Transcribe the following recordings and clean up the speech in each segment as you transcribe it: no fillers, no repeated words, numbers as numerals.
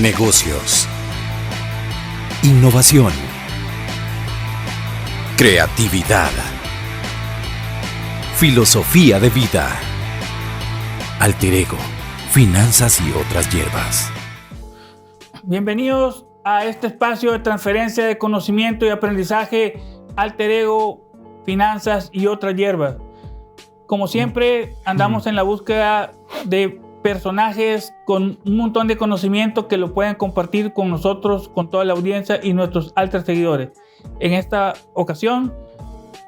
negocios, innovación, creatividad, filosofía de vida, alter ego, finanzas y otras hierbas. Bienvenidos a este espacio de transferencia de conocimiento y aprendizaje, alter ego, finanzas y otras hierbas. Como siempre, andamos en la búsqueda de personajes con un montón de conocimiento que lo pueden compartir con nosotros, con toda la audiencia y nuestros alter seguidores. En esta ocasión,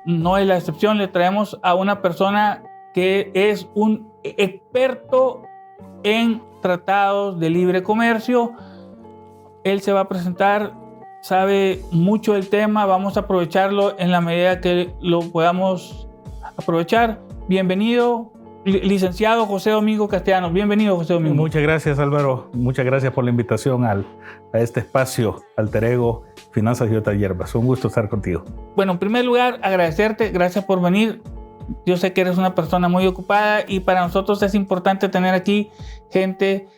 no es la excepción, le traemos a una persona que es un experto en tratados de libre comercio. Él se va a presentar, sabe mucho del tema, vamos a aprovecharlo en la medida que lo podamos aprovechar. Bienvenido, licenciado José Domingo Castellanos. Bienvenido, José Domingo. Muchas gracias, Álvaro. Muchas gracias por la invitación a este espacio, alter ego, finanzas y otras hierbas. Un gusto estar contigo. Bueno, en primer lugar, agradecerte. Gracias por venir. Yo sé que eres una persona muy ocupada y para nosotros es importante tener aquí gente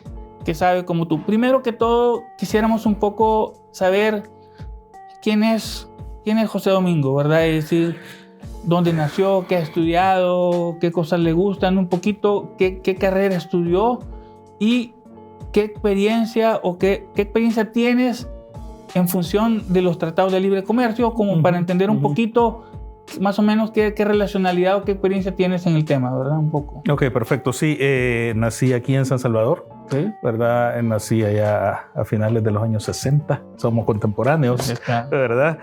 que sabe como tú. Primero que todo, quisiéramos un poco saber quién es José Domingo, ¿verdad? Es decir, dónde nació, qué ha estudiado, qué cosas le gustan, un poquito qué carrera estudió y qué experiencia tienes en función de los tratados de libre comercio, como para entender un poquito más o menos qué relacionalidad o qué experiencia tienes en el tema, ¿verdad? Un poco. Ok, perfecto. Sí, nací aquí en San Salvador, ¿sí? ¿Verdad? Nací allá a finales de los años 60. Somos contemporáneos, ¿verdad?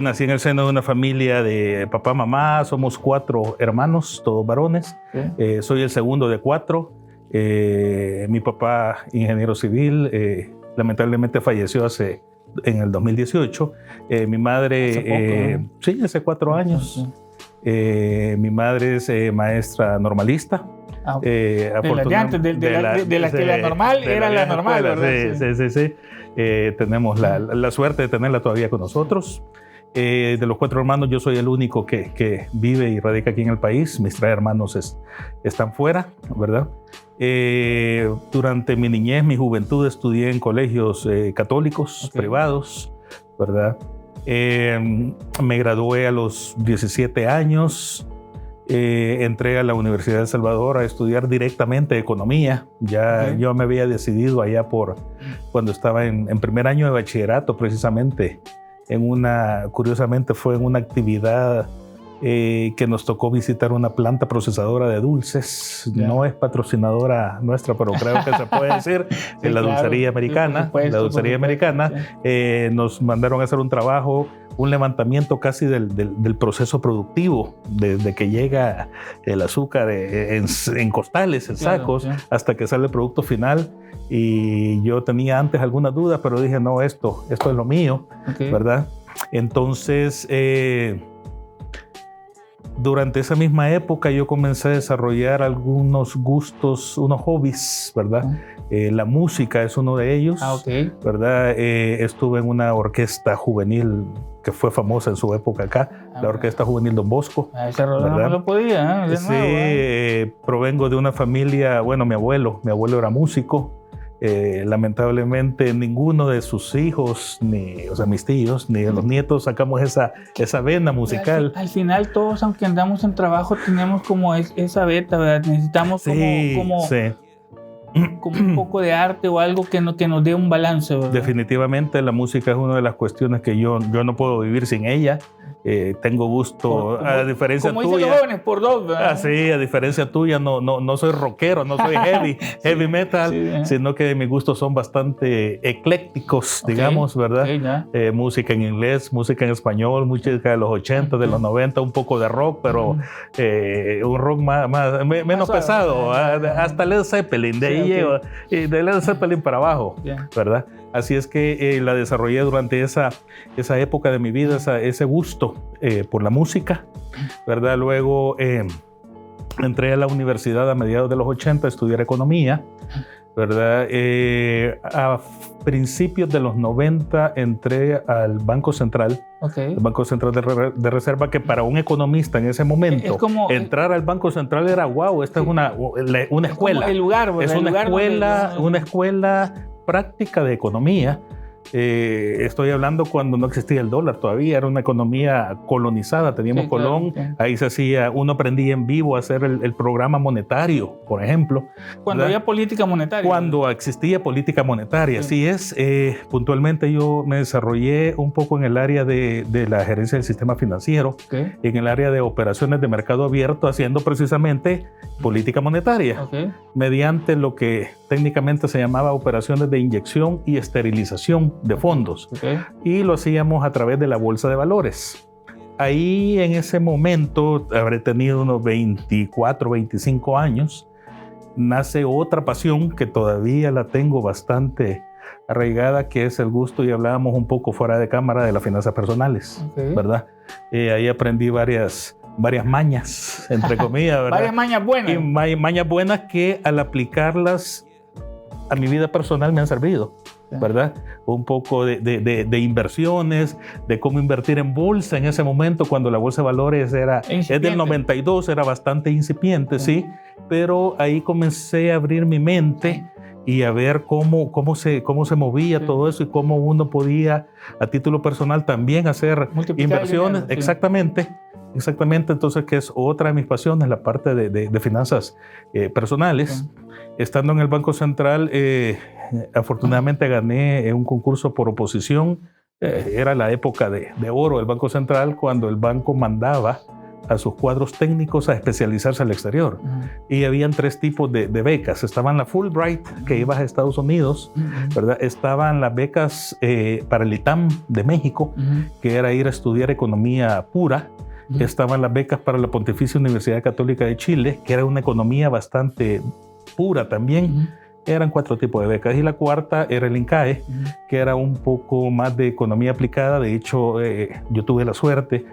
Nací en el seno de una familia de papá, mamá. Somos 4 hermanos, todos varones. ¿Sí? Soy el segundo de 4. Mi papá, ingeniero civil, lamentablemente falleció en el 2018. Mi madre, hace 4 años. Mi madre es maestra normalista. De la que la normal era la normal, ¿verdad? Sí. Tenemos la suerte de tenerla todavía con nosotros. De los 4 hermanos, yo soy el único que vive y radica aquí en el país. Mis 3 hermanos están fuera, ¿verdad? Durante mi niñez, mi juventud, estudié en colegios católicos, privados, ¿verdad? Me gradué a los 17 años. Entré a la Universidad de El Salvador a estudiar directamente economía. Yo me había decidido allá cuando estaba en primer año de bachillerato, precisamente. Curiosamente fue en una actividad que nos tocó visitar una planta procesadora de dulces. No es patrocinadora nuestra, pero creo que se puede decir. La dulcería americana. Nos mandaron a hacer un trabajo, un levantamiento casi del proceso productivo, desde que llega el azúcar en costales, en sacos, hasta que sale el producto final. Y yo tenía antes algunas dudas, pero dije, no, esto es lo mío, ¿verdad? Entonces, durante esa misma época yo comencé a desarrollar algunos gustos, unos hobbies, ¿verdad? La música es uno de ellos, ¿verdad? Estuve en una orquesta juvenil que fue famosa en su época acá, la Orquesta Juvenil Don Bosco. Ese rol no lo podía, ¿eh? Sí, provengo de una familia, bueno, mi abuelo era músico. Lamentablemente ninguno de sus hijos, mis tíos, ni de los nietos sacamos esa vena musical. Al final todos, aunque andamos en trabajo, tenemos como esa beta, ¿verdad? Necesitamos como un poco de arte o algo que nos dé un balance, ¿verdad? Definitivamente la música es una de las cuestiones que yo no puedo vivir sin ella. Tengo gusto, a diferencia tuya. Como dicen los jóvenes, por 2, ¿verdad? Sí, a diferencia tuya, no soy rockero, no soy heavy metal, sino que mis gustos son bastante eclécticos, digamos, ¿verdad? Música en inglés, música en español, música de los 80, de los 90, un poco de rock, pero un rock menos pesado, hasta Led Zeppelin, de ahí llego, y de Led Zeppelin para abajo, ¿verdad? Así es que la desarrollé durante esa época de mi vida, ese gusto por la música, ¿verdad? Luego entré a la universidad a mediados de los 80 a estudiar economía, ¿verdad? A principios de los 90 entré al Banco Central, el Banco Central de Reserva, que para un economista en ese momento entrar al Banco Central era wow, esta es una escuela. Es el lugar, ¿verdad? Es una escuela práctica de economía. Estoy hablando cuando no existía el dólar todavía, era una economía colonizada, teníamos Colón, claro. Ahí se hacía, uno aprendía en vivo a hacer el programa monetario, por ejemplo. Cuando había política monetaria. Cuando existía política monetaria, sí. Así es. Puntualmente yo me desarrollé un poco en el área de la gerencia del sistema financiero, en el área de operaciones de mercado abierto, haciendo precisamente política monetaria, mediante lo que técnicamente se llamaba operaciones de inyección y esterilización de fondos, y lo hacíamos a través de la bolsa de valores. Ahí en ese momento, habré tenido unos 24, 25 años, nace otra pasión que todavía la tengo bastante arraigada, que es el gusto, y hablábamos un poco fuera de cámara, de las finanzas personales, ¿verdad? Ahí aprendí varias mañas, entre comillas, ¿verdad? Varias mañas buenas. Y mañas buenas que al aplicarlas a mi vida personal me han servido, ¿verdad? Un poco de inversiones, de cómo invertir en bolsa en ese momento, cuando la bolsa de valores es del 92, era bastante incipiente, sí, pero ahí comencé a abrir mi mente y a ver cómo se movía todo eso, y cómo uno podía a título personal también hacer inversiones. Exactamente, entonces, que es otra de mis pasiones, la parte de finanzas personales. Estando en el Banco Central, afortunadamente gané un concurso por oposición. Era la época de oro del Banco Central, cuando el banco mandaba a sus cuadros técnicos a especializarse al exterior. Y habían 3 tipos de becas. Estaban la Fulbright, que ibas a Estados Unidos, ¿verdad? Estaban las becas para el ITAM de México, que era ir a estudiar economía pura. Estaban las becas para la Pontificia Universidad Católica de Chile, que era una economía bastante pura también. Eran 4 tipos de becas. Y la cuarta era el INCAE, que era un poco más de economía aplicada. De hecho, yo tuve la suerte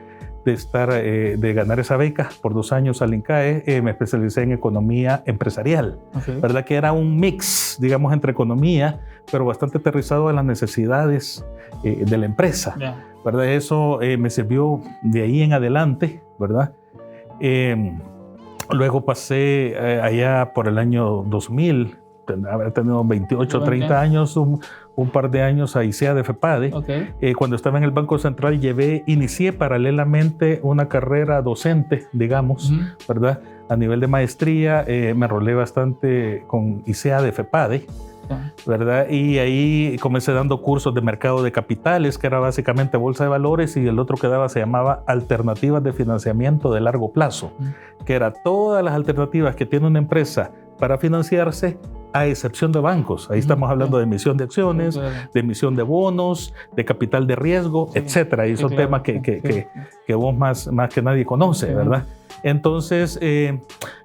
de ganar esa beca por 2 años al INCAE. Me especialicé en economía empresarial, ¿verdad? Que era un mix, digamos, entre economía, pero bastante aterrizado a las necesidades de la empresa, ¿verdad? Eso me sirvió de ahí en adelante, ¿verdad? Luego pasé allá por el año 2000, haber tenido 28 o 30 años, un par de años a ICEA de FEPADE. Cuando estaba en el Banco Central inicié paralelamente una carrera docente, digamos, ¿verdad? A nivel de maestría, me enrolé bastante con ICEA de FEPADE, ¿verdad? Y ahí comencé dando cursos de mercado de capitales, que era básicamente bolsa de valores, y el otro que daba se llamaba alternativas de financiamiento de largo plazo, que era todas las alternativas que tiene una empresa para financiarse, a excepción de bancos. Ahí estamos hablando de emisión de acciones, de emisión de bonos, de capital de riesgo, etcétera. Y son temas que vos más que nadie conoce, ¿verdad? Entonces,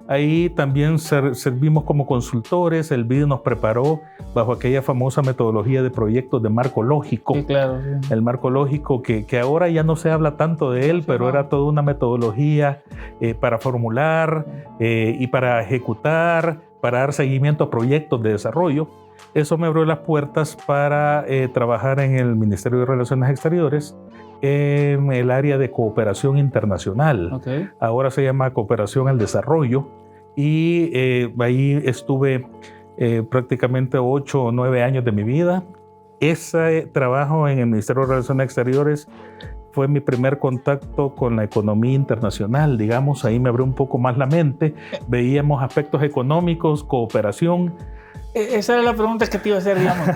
ahí también servimos como consultores. El BID nos preparó bajo aquella famosa metodología de proyectos de marco lógico. El marco lógico que ahora ya no se habla tanto de él, pero era toda una metodología para formular y para ejecutar, para dar seguimiento a proyectos de desarrollo. Eso me abrió las puertas para trabajar en el Ministerio de Relaciones Exteriores, en el área de cooperación internacional. Ahora se llama Cooperación al Desarrollo, y ahí estuve prácticamente 8 o 9 años de mi vida. Ese trabajo en el Ministerio de Relaciones Exteriores fue mi primer contacto con la economía internacional, digamos. Ahí me abrió un poco más la mente. Veíamos aspectos económicos, cooperación. Esa era la pregunta que te iba a hacer, digamos.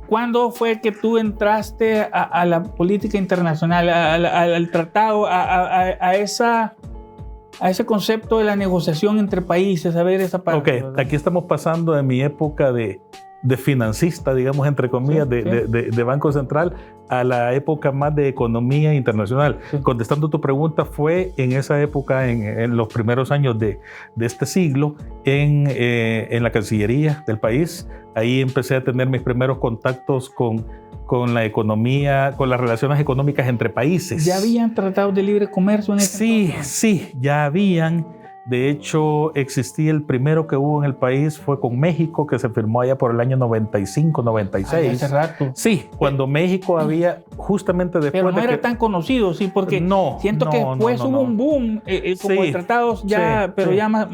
¿Cuándo fue que tú entraste a la política internacional, al tratado, a ese concepto de la negociación entre países, a ver esa parte? Aquí estamos pasando de mi época de financista, digamos, entre comillas, de Banco Central, a la época más de economía internacional. Contestando tu pregunta, fue en esa época, en los primeros años de este siglo, en la Cancillería del país. Ahí empecé a tener mis primeros contactos con la economía, con las relaciones económicas entre países. ¿Ya habían tratados de libre comercio en ese entonces? Sí, ya habían. De hecho, existía el primero que hubo en el país, fue con México, que se firmó allá por el año 95, 96. Hace rato. Sí, cuando México había justamente después pero no de era que... tan conocido, sí, porque siento que después hubo un boom, como de tratados ya, pero ya más...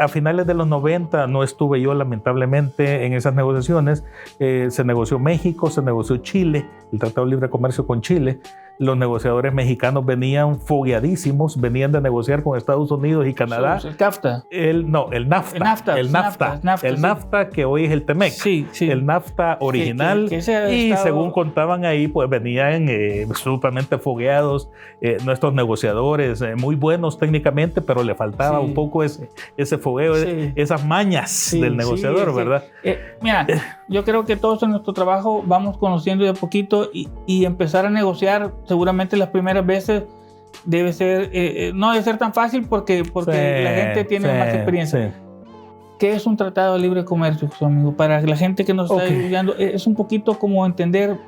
a finales de los 90 no estuve yo lamentablemente en esas negociaciones. Se negoció México, se negoció Chile, el Tratado de Libre Comercio con Chile. Los negociadores mexicanos venían fogueadísimos, venían de negociar con Estados Unidos y Canadá. ¿El CAFTA? El NAFTA. El NAFTA, que hoy es el TEMEC. Sí. El NAFTA original. Y según contaban ahí, pues venían absolutamente fogueados nuestros negociadores, muy buenos técnicamente, pero le faltaba un poco ese fogueo, esas mañas del negociador, ¿verdad? Mira, yo creo que todos en nuestro trabajo vamos conociendo de a poquito y empezar a negociar. Seguramente las primeras veces debe ser, no debe ser tan fácil porque la gente tiene más experiencia. ¿Qué es un tratado de libre comercio, amigo? Para la gente que nos está escuchando, es un poquito como entender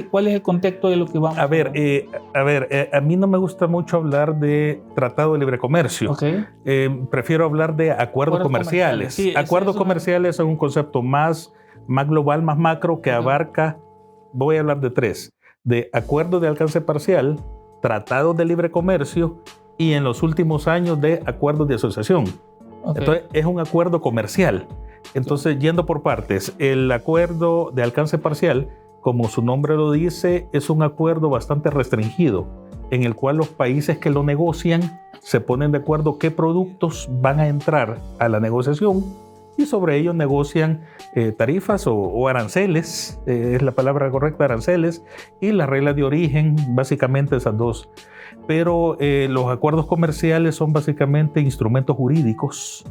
cuál es el contexto de lo que vamos a ver. A mí no me gusta mucho hablar de tratado de libre comercio. Prefiero hablar de acuerdos comerciales. Sí, acuerdos comerciales es un concepto más global, más macro, que abarca, voy a hablar de 3. De acuerdos de alcance parcial, tratados de libre comercio y en los últimos años de acuerdos de asociación. Entonces es un acuerdo comercial. Entonces, yendo por partes, el acuerdo de alcance parcial, como su nombre lo dice, es un acuerdo bastante restringido, en el cual los países que lo negocian se ponen de acuerdo qué productos van a entrar a la negociación y sobre ello negocian tarifas o aranceles, es la palabra correcta, aranceles, y las reglas de origen, básicamente esas dos. Pero los acuerdos comerciales son básicamente instrumentos jurídicos.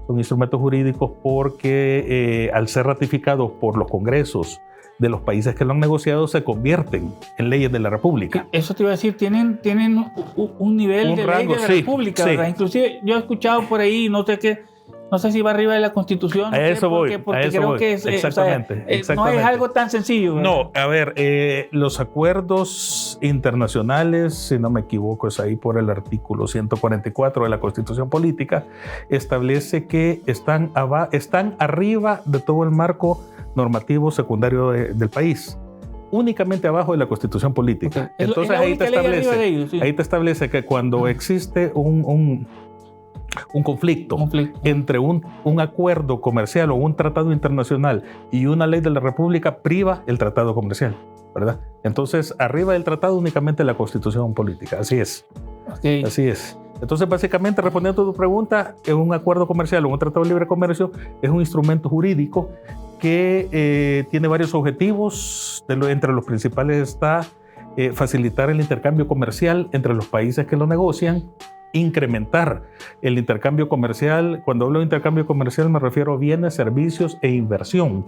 Son instrumentos jurídicos porque al ser ratificados por los congresos de los países que lo han negociado, se convierten en leyes de la República. Eso te iba a decir, tienen un nivel de rango, ley de la República, ¿verdad? Inclusive yo he escuchado por ahí, no sé si va arriba de la Constitución. A eso voy. Porque creo que es, exactamente. No es algo tan sencillo, ¿verdad? No, a ver, los acuerdos internacionales, si no me equivoco, es ahí por el artículo 144 de la Constitución Política, establece que están arriba de todo el marco normativo secundario del país, únicamente abajo de la Constitución Política. Entonces ahí te establece que cuando existe un conflicto entre un acuerdo comercial o un tratado internacional y una ley de la República, priva el tratado comercial, ¿verdad? Entonces, arriba del tratado únicamente la Constitución Política. Así es. Así es. Entonces, básicamente, respondiendo a tu pregunta, un acuerdo comercial o un tratado de libre comercio es un instrumento jurídico que tiene varios objetivos. Entre los principales está facilitar el intercambio comercial entre los países que lo negocian, incrementar el intercambio comercial. Cuando hablo de intercambio comercial me refiero a bienes, servicios e inversión.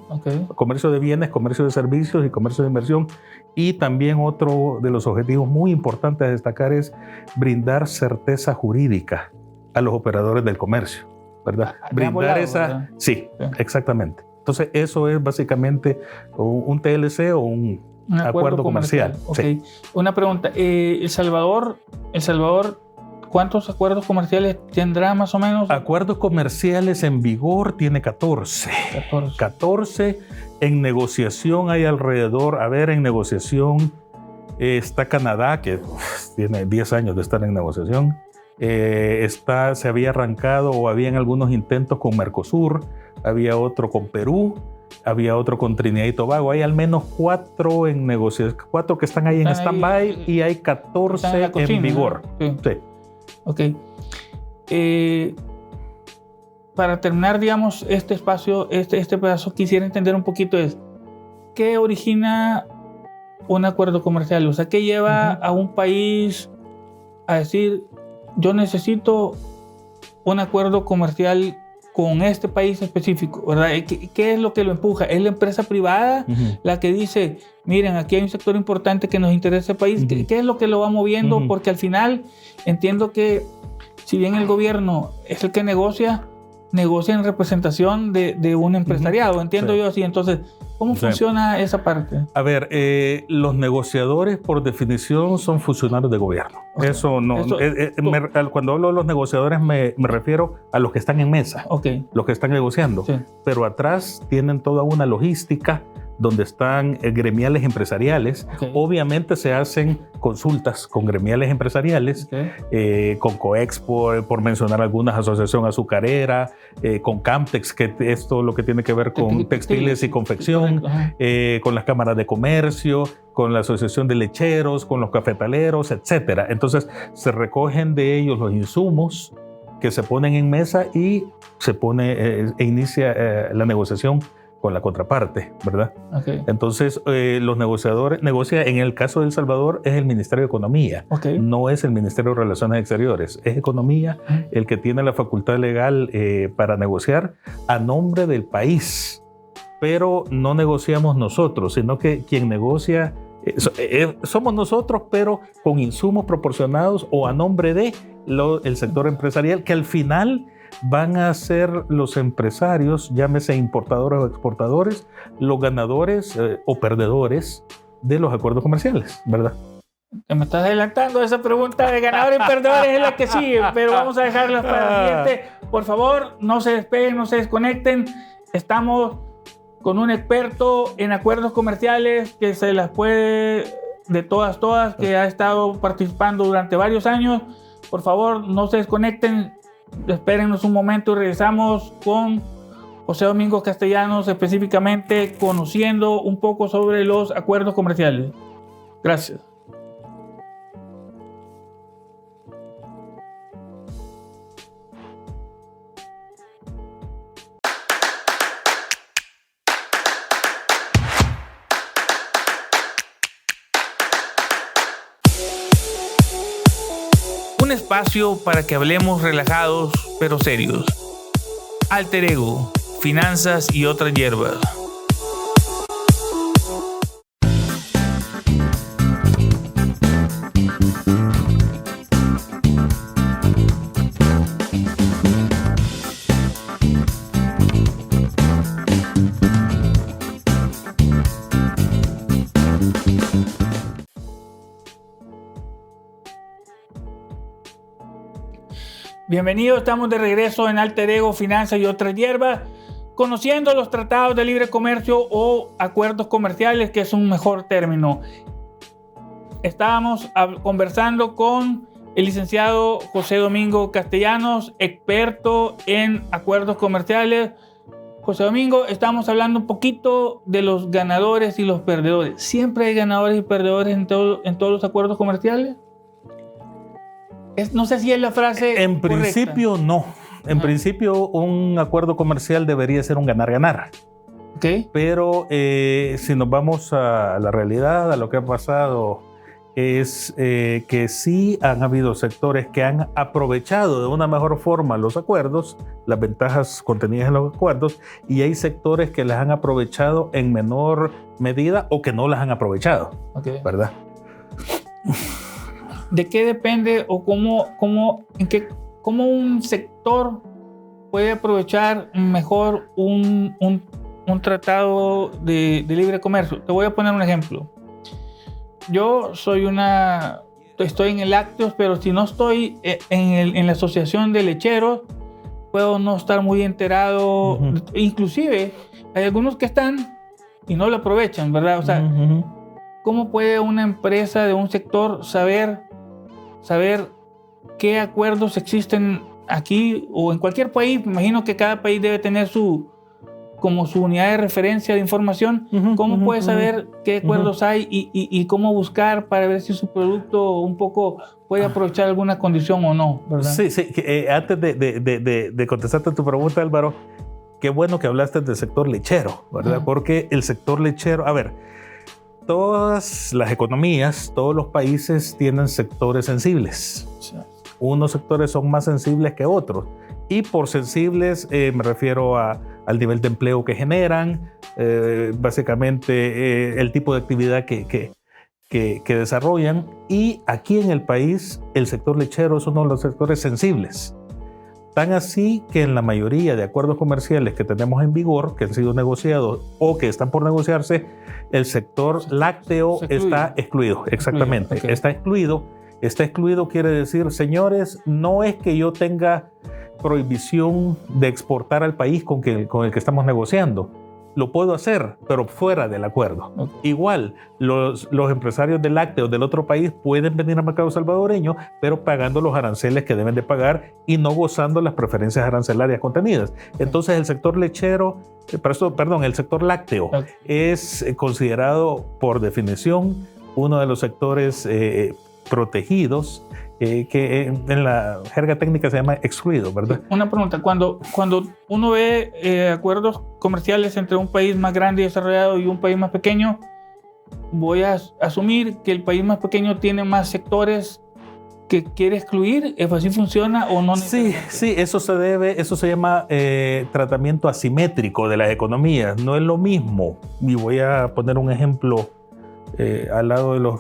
Comercio de bienes, comercio de servicios y comercio de inversión. Y también otro de los objetivos muy importantes a destacar es brindar certeza jurídica a los operadores del comercio, ¿verdad? Brindar ¿verdad? Sí, exactamente. Entonces eso es básicamente un TLC o un acuerdo comercial. Sí. Una pregunta, El Salvador, ¿cuántos acuerdos comerciales tendrá más o menos? Acuerdos comerciales en vigor tiene 14. 14 en negociación hay alrededor. En negociación está Canadá, que tiene 10 años de estar en negociación. Se había arrancado o habían algunos intentos con Mercosur, había otro con Perú, había otro con Trinidad y Tobago. Hay al menos 4 en negociación, 4 que están ahí en stand-by y hay 14 en vigor. ¿No? Sí. Ok. Para terminar, digamos, este espacio, este pedazo, quisiera entender un poquito ¿qué origina un acuerdo comercial? O sea, ¿qué lleva a un país a decir, yo necesito un acuerdo comercial con este país específico, ¿verdad? ¿Qué es lo que lo empuja? ¿Es la empresa privada la que dice, miren, aquí hay un sector importante que nos interesa el país? ¿Qué es lo que lo va moviendo? Porque al final entiendo que si bien el gobierno es el que negocia, negocia en representación de un empresariado, entiendo yo así. Entonces, ¿cómo funciona esa parte? A ver, los negociadores por definición son funcionarios de gobierno. Okay. Eso no. Cuando hablo de los negociadores me refiero a los que están en mesa, los que están negociando. Sí. Pero atrás tienen toda una logística donde están gremiales empresariales. Obviamente se hacen consultas con gremiales empresariales, con Coexpo, por mencionar algunas, Asociación Azucarera, con Camtex, que es todo lo que tiene que ver con textiles y confección, con las cámaras de comercio, con la Asociación de Lecheros, con los cafetaleros, etc. Entonces se recogen de ellos los insumos que se ponen en mesa y se pone inicia la negociación con la contraparte, ¿verdad? Entonces, los negociadores, en el caso de El Salvador, es el Ministerio de Economía, no es el Ministerio de Relaciones Exteriores, es Economía el que tiene la facultad legal para negociar a nombre del país, pero no negociamos nosotros, sino que quien negocia somos nosotros, pero con insumos proporcionados o a nombre de el sector empresarial, que al final van a ser los empresarios, llámese importadores o exportadores, los ganadores o perdedores de los acuerdos comerciales, ¿verdad? Me estás adelantando, esa pregunta de ganadores y perdedores es la que sigue, pero vamos a dejarla para el siguiente. Por favor, no se despeguen, no se desconecten. Estamos con un experto en acuerdos comerciales que se las puede de todas, que ha estado participando durante varios años. Por favor, no se desconecten. Espérennos un momento y regresamos con José Domingo Castellanos, específicamente conociendo un poco sobre los acuerdos comerciales. Gracias. Un espacio para que hablemos relajados pero serios. Alter Ego, finanzas y otras hierbas. Bienvenidos, estamos de regreso en Alter Ego, Finanzas y otras hierbas, conociendo los tratados de libre comercio o acuerdos comerciales, que es un mejor término. Estábamos conversando con el licenciado José Domingo Castellanos, experto en acuerdos comerciales. José Domingo, estamos hablando un poquito de los ganadores y los perdedores. ¿Siempre hay ganadores y perdedores en todos los acuerdos comerciales? No sé si es la frase en correcta. Principio no. En principio un acuerdo comercial debería ser un ganar-ganar. Pero si nos vamos a la realidad, a lo que ha pasado, es que sí han habido sectores que han aprovechado de una mejor forma los acuerdos, las ventajas contenidas en los acuerdos, y hay sectores que las han aprovechado en menor medida o que no las han aprovechado, ¿verdad? ¿De qué depende o cómo un sector puede aprovechar mejor un tratado de libre comercio? Te voy a poner un ejemplo. Yo estoy en el Lácteos, pero si no estoy en la asociación de lecheros, puedo no estar muy enterado. Inclusive hay algunos que están y no lo aprovechan, ¿verdad? O sea, ¿cómo puede una empresa de un sector saber qué acuerdos existen aquí o en cualquier país? Me imagino que cada país debe tener su unidad de referencia de información. ¿Cómo puede saber qué acuerdos hay y cómo buscar para ver si su producto un poco puede aprovechar alguna condición o no, ¿verdad? Sí. Antes de contestarte tu pregunta, Álvaro, qué bueno que hablaste del sector lechero, ¿verdad? Porque el sector lechero, a ver, todas las economías, todos los países tienen sectores sensibles. Unos sectores son más sensibles que otros. Y por sensibles me refiero al nivel de empleo que generan, básicamente el tipo de actividad que desarrollan. Y aquí en el país el sector lechero es uno de los sectores sensibles. Tan así que en la mayoría de acuerdos comerciales que tenemos en vigor, que han sido negociados o que están por negociarse, el sector lácteo está excluido. Exactamente, okay. Está excluido. Está excluido quiere decir, señores, no es que yo tenga prohibición de exportar al país con el que estamos negociando. Lo puedo hacer, pero fuera del acuerdo. Okay. Igual, los empresarios de lácteos del otro país pueden venir al mercado salvadoreño, pero pagando los aranceles que deben de pagar y no gozando las preferencias arancelarias contenidas. Entonces, el sector lechero, el sector lácteo es considerado por definición uno de los sectores protegidos, que en la jerga técnica se llama excluido, ¿verdad? Una pregunta, cuando uno ve acuerdos comerciales entre un país más grande y desarrollado y un país más pequeño, voy a asumir que el país más pequeño tiene más sectores que quiere excluir. ¿Así funciona o no? Sí, eso se llama tratamiento asimétrico de las economías. No es lo mismo, y voy a poner un ejemplo al lado de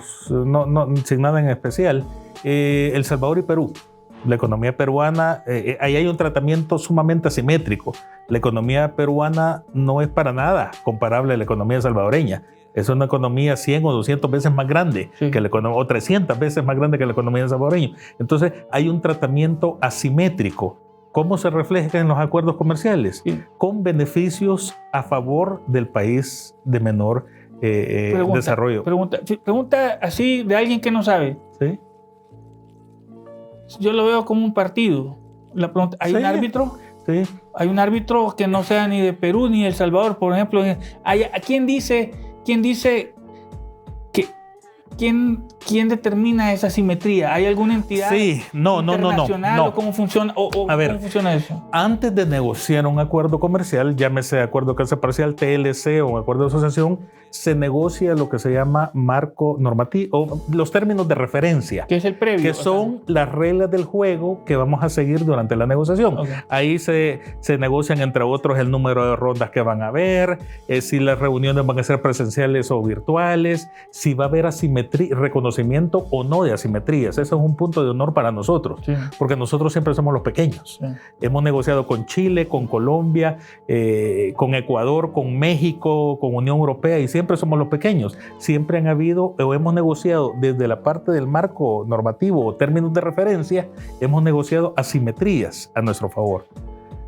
sin nada en especial. El Salvador y Perú, la economía peruana, ahí hay un tratamiento sumamente asimétrico. La economía peruana no es para nada comparable a la economía salvadoreña. Es una economía 100 o 200 veces más grande que la economía, o 300 veces más grande que la economía salvadoreña. Entonces hay un tratamiento asimétrico. ¿Cómo se refleja en los acuerdos comerciales? Sí. Con beneficios a favor del país de menor desarrollo. Pregunta así de alguien que no sabe. Sí. Yo lo veo como un partido. La pregunta, ¿hay un árbitro? Sí. Hay un árbitro que no sea ni de Perú ni de El Salvador, por ejemplo. ¿Quién dice que quién determina esa simetría? ¿Hay alguna entidad internacional o cómo funciona cómo funciona eso? Antes de negociar un acuerdo comercial, llámese acuerdo de alcance parcial, TLC o un acuerdo de asociación, se negocia lo que se llama marco normativo, o los términos de referencia, que es el previo, que son las reglas del juego que vamos a seguir durante la negociación. Okay. Ahí se negocian, entre otros, el número de rondas que van a haber, si las reuniones van a ser presenciales o virtuales, si va a haber asimetría, reconocimiento o no de asimetrías. Ese es un punto de honor para nosotros, porque nosotros siempre somos los pequeños. Hemos negociado con Chile, con Colombia, con Ecuador, con México, con Unión Europea, y siempre somos los pequeños. Siempre han habido o hemos negociado desde la parte del marco normativo o términos de referencia, hemos negociado asimetrías a nuestro favor.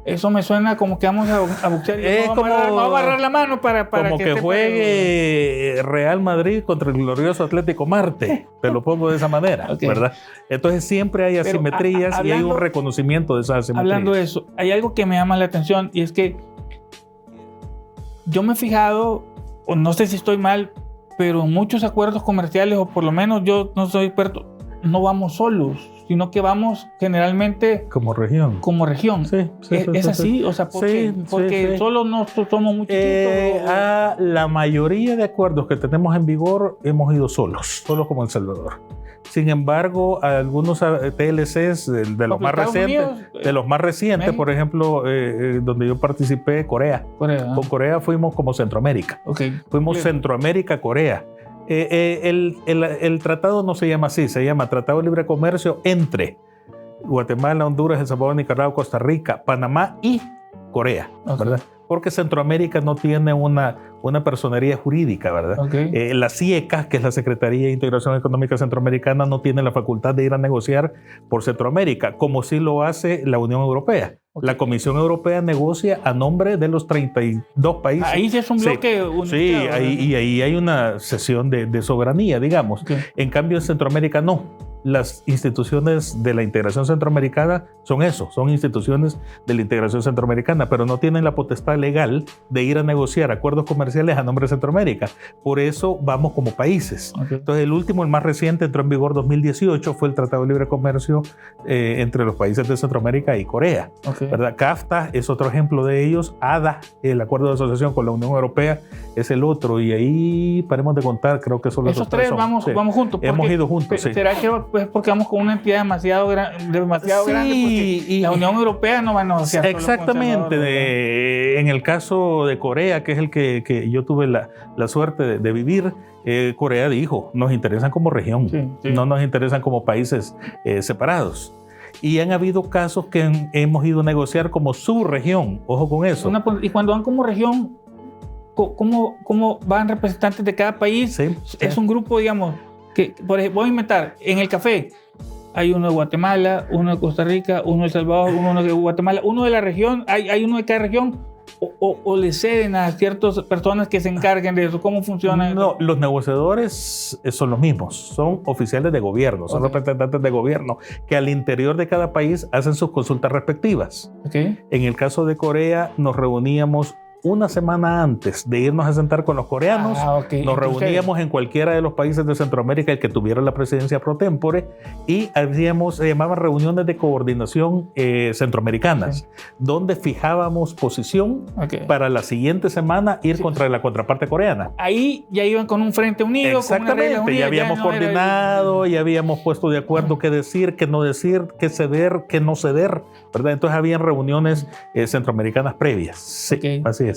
Eso me suena como que vamos a boxear y vamos a agarrar la mano para como que juegue Real Madrid contra el glorioso Atlético Marte. Te lo pongo de esa manera, ¿verdad? Entonces siempre hay asimetrías y hay un reconocimiento de esas asimetrías. Hablando de eso, hay algo que me llama la atención, y es que yo me he fijado, o no sé si estoy mal, pero muchos acuerdos comerciales, o por lo menos yo no soy experto, no vamos solos, sino que vamos generalmente como región. ¿Es así? O sea, porque solo no somos muy chiquitos. A la mayoría de acuerdos que tenemos en vigor hemos ido solos como El Salvador. Sin embargo, algunos TLCs de los más recientes, por ejemplo, donde yo participé, Corea. Con Corea fuimos como Centroamérica. Fuimos Centroamérica, Corea. El tratado no se llama así, se llama Tratado de Libre Comercio entre Guatemala, Honduras, El Salvador, Nicaragua, Costa Rica, Panamá y Corea, ¿verdad? Porque Centroamérica no tiene una personería jurídica, ¿verdad? La CIECA, que es la Secretaría de Integración Económica Centroamericana, no tiene la facultad de ir a negociar por Centroamérica, como sí lo hace la Unión Europea. La Comisión Europea negocia a nombre de los 32 países. Ahí sí es un bloque unificado. Sí, ahí hay una cesión de soberanía, digamos. En cambio, en Centroamérica no. Las instituciones de la integración centroamericana son instituciones de la integración centroamericana, pero no tienen la potestad legal de ir a negociar acuerdos comerciales a nombre de Centroamérica. Por eso vamos como países. Entonces, el más reciente, entró en vigor 2018, fue el Tratado de Libre Comercio entre los países de Centroamérica y Corea. ¿Verdad? CAFTA es otro ejemplo de ellos. ADA, el acuerdo de asociación con la Unión Europea, es el otro. Y ahí paremos de contar, creo que son esos tres vamos juntos. Hemos ido juntos, ¿Será que porque vamos con una entidad demasiado grande? Porque la Unión Europea no va a negociar. Exactamente. En el caso de Corea, que es el que yo tuve la suerte de vivir, Corea dijo, nos interesan como región, no nos interesan como países separados. Y han habido casos que hemos ido a negociar como subregión. Ojo con eso. Y cuando van como región, ¿cómo van representantes de cada país? Sí. Es un grupo, digamos, que, por ejemplo, voy a inventar, en el café hay uno de Guatemala, uno de Costa Rica, uno de El Salvador, uno de Guatemala, uno de la región, hay uno de cada región, o le ceden a ciertas personas que se encarguen de eso. ¿Cómo funciona? No, los negociadores son los mismos, son oficiales de gobierno, son representantes de gobierno que al interior de cada país hacen sus consultas respectivas. En el caso de Corea nos reuníamos una semana antes de irnos a sentar con los coreanos. Nos reuníamos en cualquiera de los países de Centroamérica el que tuviera la presidencia pro tempore y se llamaban reuniones de coordinación centroamericanas, donde fijábamos posición para la siguiente semana ir contra la contraparte coreana. Ahí ya iban con un frente unido. Exactamente, con una ya habíamos coordinado, ya habíamos puesto de acuerdo qué decir, qué no decir, qué ceder, qué no ceder, ¿verdad? Entonces habían reuniones centroamericanas previas. Sí, así es.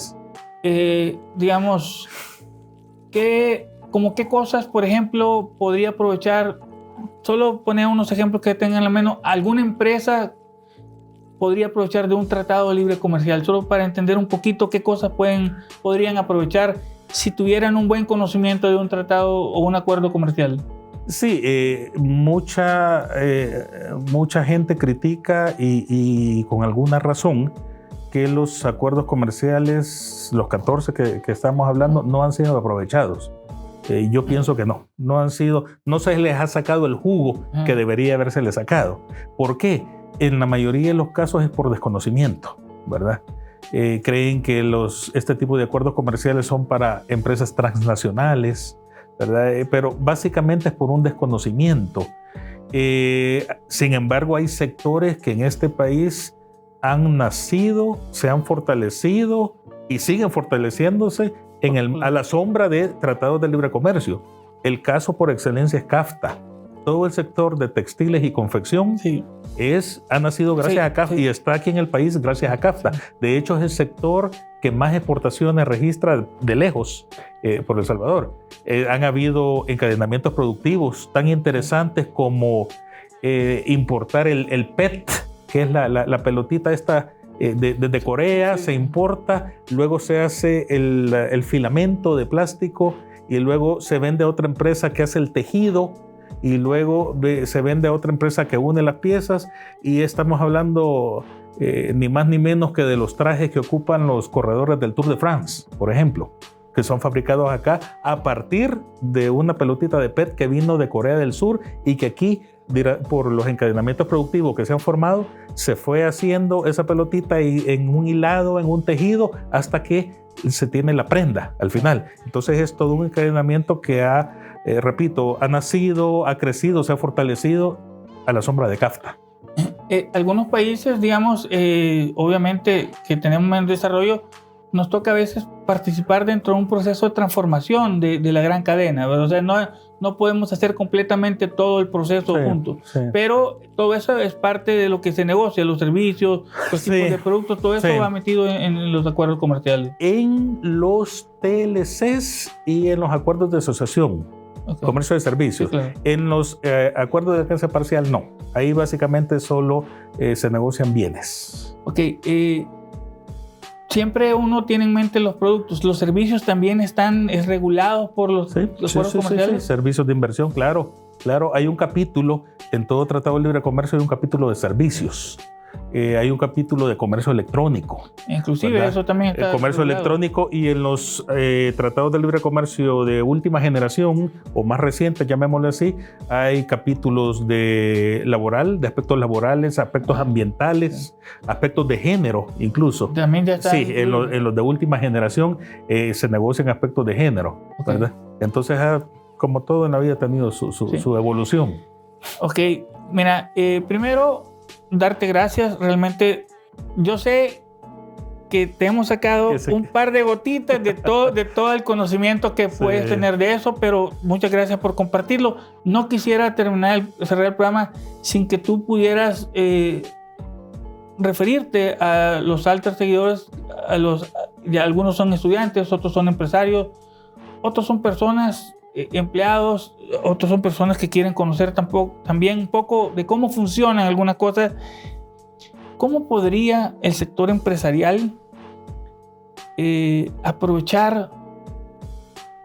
Digamos, ¿qué cosas, por ejemplo, podría aprovechar? Solo poner unos ejemplos que tengan a la mano. ¿Alguna empresa podría aprovechar de un tratado de libre comercial? Solo para entender un poquito qué cosas podrían aprovechar si tuvieran un buen conocimiento de un tratado o un acuerdo comercial. Sí, mucha gente critica y con alguna razón que los acuerdos comerciales, los 14 que estamos hablando, no han sido aprovechados. Yo pienso que no se les ha sacado el jugo que debería haberse sacado. ¿Por qué? En la mayoría de los casos es por desconocimiento, ¿verdad? Creen que este tipo de acuerdos comerciales son para empresas transnacionales, ¿verdad? Pero básicamente es por un desconocimiento. Sin embargo, hay sectores que en este país han nacido, se han fortalecido y siguen fortaleciéndose a la sombra de tratados de libre comercio. El caso por excelencia es CAFTA. Todo el sector de textiles y confección ha nacido gracias a CAFTA y está aquí en el país gracias a CAFTA. De hecho, es el sector que más exportaciones registra de lejos por El Salvador. Han habido encadenamientos productivos tan interesantes como importar el PET, que es la pelotita esta desde Corea, se importa, luego se hace el filamento de plástico y luego se vende a otra empresa que hace el tejido y luego se vende a otra empresa que une las piezas y estamos hablando ni más ni menos que de los trajes que ocupan los corredores del Tour de France, por ejemplo, que son fabricados acá a partir de una pelotita de PET que vino de Corea del Sur y que aquí, por los encadenamientos productivos que se han formado, se fue haciendo esa pelotita en un hilado, en un tejido, hasta que se tiene la prenda al final. Entonces es todo un encadenamiento que ha nacido, ha crecido, se ha fortalecido a la sombra de CAFTA. Algunos países, digamos, obviamente que tenemos en desarrollo, nos toca a veces participar dentro de un proceso de transformación de la gran cadena, ¿verdad? O sea, no podemos hacer completamente todo el proceso juntos, pero todo eso es parte de lo que se negocia, los servicios, los tipos de productos, todo eso va metido en los acuerdos comerciales. En los TLCs y en los acuerdos de asociación, comercio de servicios. En los acuerdos de alcance parcial, no. Ahí básicamente solo se negocian bienes. Siempre uno tiene en mente los productos. ¿Los servicios también están regulados por los acuerdos comerciales? Sí, servicios de inversión, claro. Hay un capítulo, en todo tratado de libre comercio hay un capítulo de servicios. Hay un capítulo de comercio electrónico. Inclusive, ¿verdad? Eso también está... El comercio electrónico y en los tratados de libre comercio de última generación o más recientes, llamémoslo así, hay capítulos de aspectos laborales, aspectos ambientales, aspectos de género incluso. También ya está. Sí, en los de última generación se negocian aspectos de género, ¿verdad? Entonces, como todo en la vida ha tenido su evolución. Mira, primero darte gracias. Realmente yo sé que te hemos sacado un par de gotitas de todo el conocimiento que puedes tener de eso, pero muchas gracias por compartirlo. No quisiera cerrar el programa sin que tú pudieras referirte a los altos seguidores. Algunos son estudiantes, otros son empresarios, otros son personas empleados, otros son personas que quieren conocer también un poco de cómo funcionan algunas cosas. ¿Cómo podría el sector empresarial aprovechar?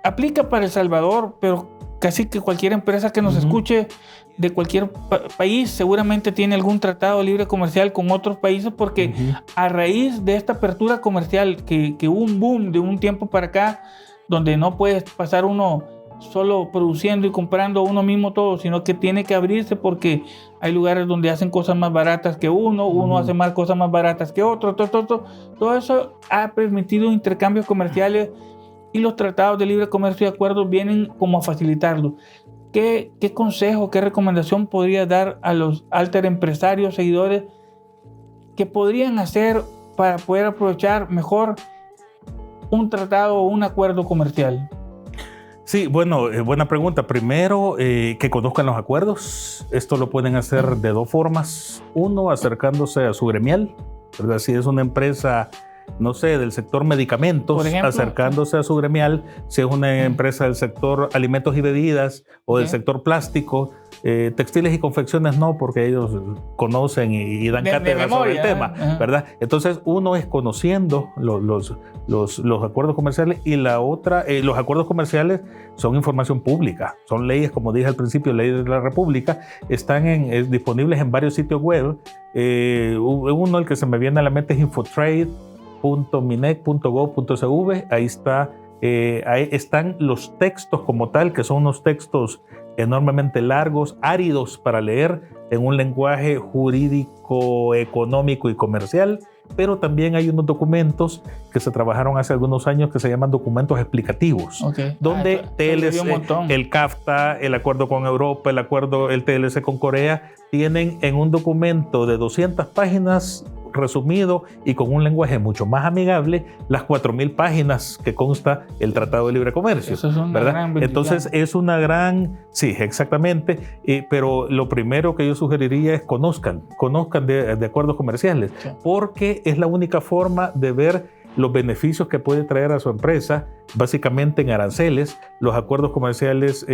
Aplica para El Salvador, pero casi que cualquier empresa que nos escuche de cualquier país seguramente tiene algún tratado libre comercial con otros países, porque a raíz de esta apertura comercial que hubo un boom de un tiempo para acá, donde no puedes pasar uno solo produciendo y comprando uno mismo todo, sino que tiene que abrirse porque hay lugares donde hacen cosas más baratas que uno hace más cosas más baratas que otro, todo eso ha permitido intercambios comerciales, y los tratados de libre comercio y acuerdos vienen como a facilitarlo. ¿Qué consejo, qué recomendación podría dar a los alter empresarios, seguidores, que podrían hacer para poder aprovechar mejor un tratado o un acuerdo comercial? Sí, bueno, buena pregunta. Primero, que conozcan los acuerdos. Esto lo pueden hacer de dos formas. Uno, acercándose a su gremial, ¿verdad? Si es una empresa, no sé, del sector medicamentos, por ejemplo, acercándose a su gremial. Si es una empresa del sector alimentos y bebidas o del sector plástico, textiles y confecciones no, porque ellos conocen y dan cátedra sobre el tema, ¿verdad? Entonces, uno es conociendo los acuerdos comerciales, y la otra, los acuerdos comerciales son información pública, son leyes, como dije al principio, leyes de la República, están disponibles en varios sitios web. Uno, el que se me viene a la mente, es infotrade.minec.gov.cv. Ahí están los textos como tal, que son unos textos enormemente largos, áridos para leer, en un lenguaje jurídico, económico y comercial, pero también hay unos documentos que se trabajaron hace algunos años que se llaman documentos explicativos, donde TLC, el CAFTA, el acuerdo con Europa, el TLC con Corea, tienen en un documento de 200 páginas resumido y con un lenguaje mucho más amigable las 4,000 páginas que consta el Tratado de Libre Comercio. Eso es una gran bendición. Entonces es una gran, sí, exactamente, pero lo primero que yo sugeriría es conozcan de acuerdos comerciales, porque es la única forma de ver los beneficios que puede traer a su empresa, básicamente en aranceles. Los acuerdos comerciales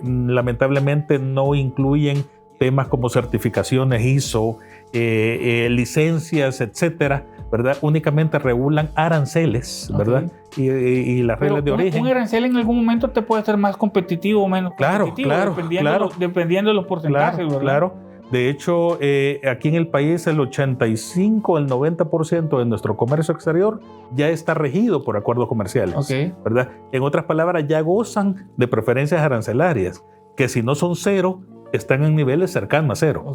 lamentablemente no incluyen temas como certificaciones ISO, licencias, etcétera, ¿verdad? Únicamente regulan aranceles, ¿verdad? Y las reglas de origen. Un arancel en algún momento te puede ser más competitivo o menos competitivo, dependiendo de los porcentajes, ¿verdad? Claro. De hecho, aquí en el país el 85, el 90% de nuestro comercio exterior ya está regido por acuerdos comerciales, ¿verdad? En otras palabras, ya gozan de preferencias arancelarias, que si no son cero, están en niveles cercanos a cero.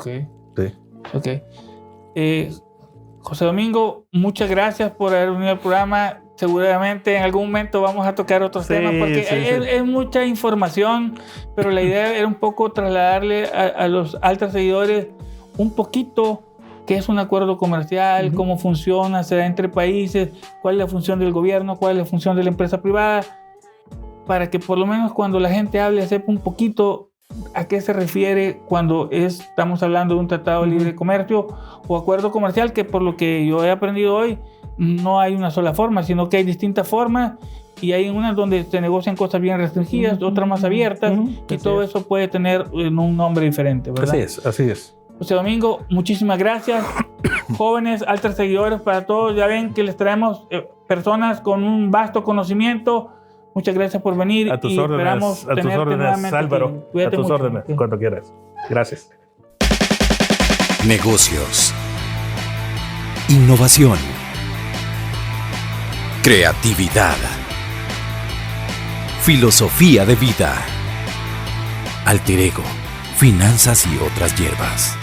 José Domingo, muchas gracias por haber venido al programa. Seguramente en algún momento vamos a tocar otros temas, porque es mucha información, pero la idea era un poco trasladarle a los altos seguidores un poquito qué es un acuerdo comercial, cómo funciona, se da entre países, cuál es la función del gobierno, cuál es la función de la empresa privada, para que por lo menos cuando la gente hable sepa un poquito a qué se refiere cuando estamos hablando de un tratado de libre comercio o acuerdo comercial, que por lo que yo he aprendido hoy, no hay una sola forma, sino que hay distintas formas, y hay unas donde se negocian cosas bien restringidas, otras más abiertas, y todo eso puede tener un nombre diferente, ¿verdad? Así es. José Domingo, muchísimas gracias. Jóvenes, altos seguidores para todos, ya ven que les traemos personas con un vasto conocimiento. Muchas gracias por venir. A tus órdenes, Álvaro. A tus órdenes, cuando quieras. Gracias. Negocios. Innovación. Creatividad. Filosofía de vida. Alter ego. Finanzas y otras hierbas.